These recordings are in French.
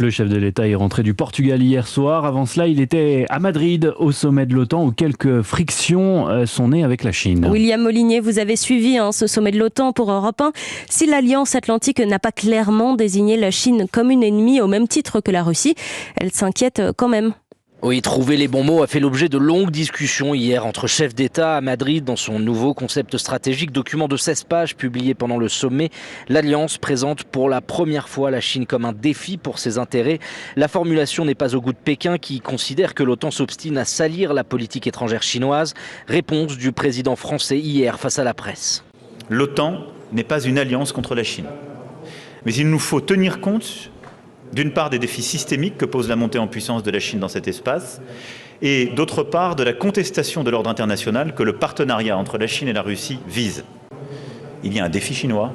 Le chef de l'État est rentré du Portugal hier soir. Avant cela, il était à Madrid, au sommet de l'OTAN, où quelques frictions sont nées avec la Chine. William Molinier, vous avez suivi ce sommet de l'OTAN pour Europe 1. Si l'Alliance Atlantique n'a pas clairement désigné la Chine comme une ennemie au même titre que la Russie, elle s'inquiète quand même. Oui, trouver les bons mots a fait l'objet de longues discussions hier entre chefs d'État à Madrid dans son nouveau concept stratégique, document de 16 pages publié pendant le sommet. L'Alliance présente pour la première fois la Chine comme un défi pour ses intérêts. La formulation n'est pas au goût de Pékin qui considère que l'OTAN s'obstine à salir la politique étrangère chinoise. Réponse du président français hier face à la presse. L'OTAN n'est pas une alliance contre la Chine. Mais il nous faut tenir compte d'une part des défis systémiques que pose la montée en puissance de la Chine dans cet espace, et d'autre part de la contestation de l'ordre international que le partenariat entre la Chine et la Russie vise. Il y a un défi chinois,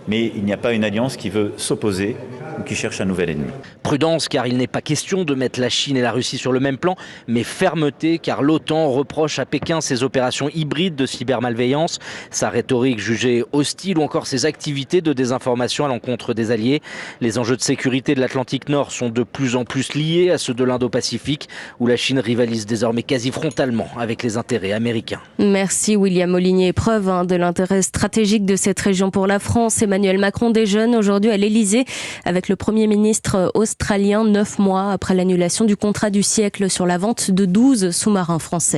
mais il n'y a pas une alliance qui veut s'opposer ou qui cherche un nouvel ennemi. Prudence, car il n'est pas question de mettre la Chine et la Russie sur le même plan, mais fermeté, car l'OTAN reproche à Pékin ses opérations hybrides de cybermalveillance, sa rhétorique jugée hostile ou encore ses activités de désinformation à l'encontre des alliés. Les enjeux de sécurité de l'Atlantique Nord sont de plus en plus liés à ceux de l'Indo-Pacifique, où la Chine rivalise désormais quasi frontalement avec les intérêts américains. Merci William Molinier. Preuve de l'intérêt stratégique de cette région pour la France. Emmanuel Macron déjeune aujourd'hui à l'Elysée avec le Premier ministre australien 9 mois après l'annulation du contrat du siècle sur la vente de 12 sous-marins français.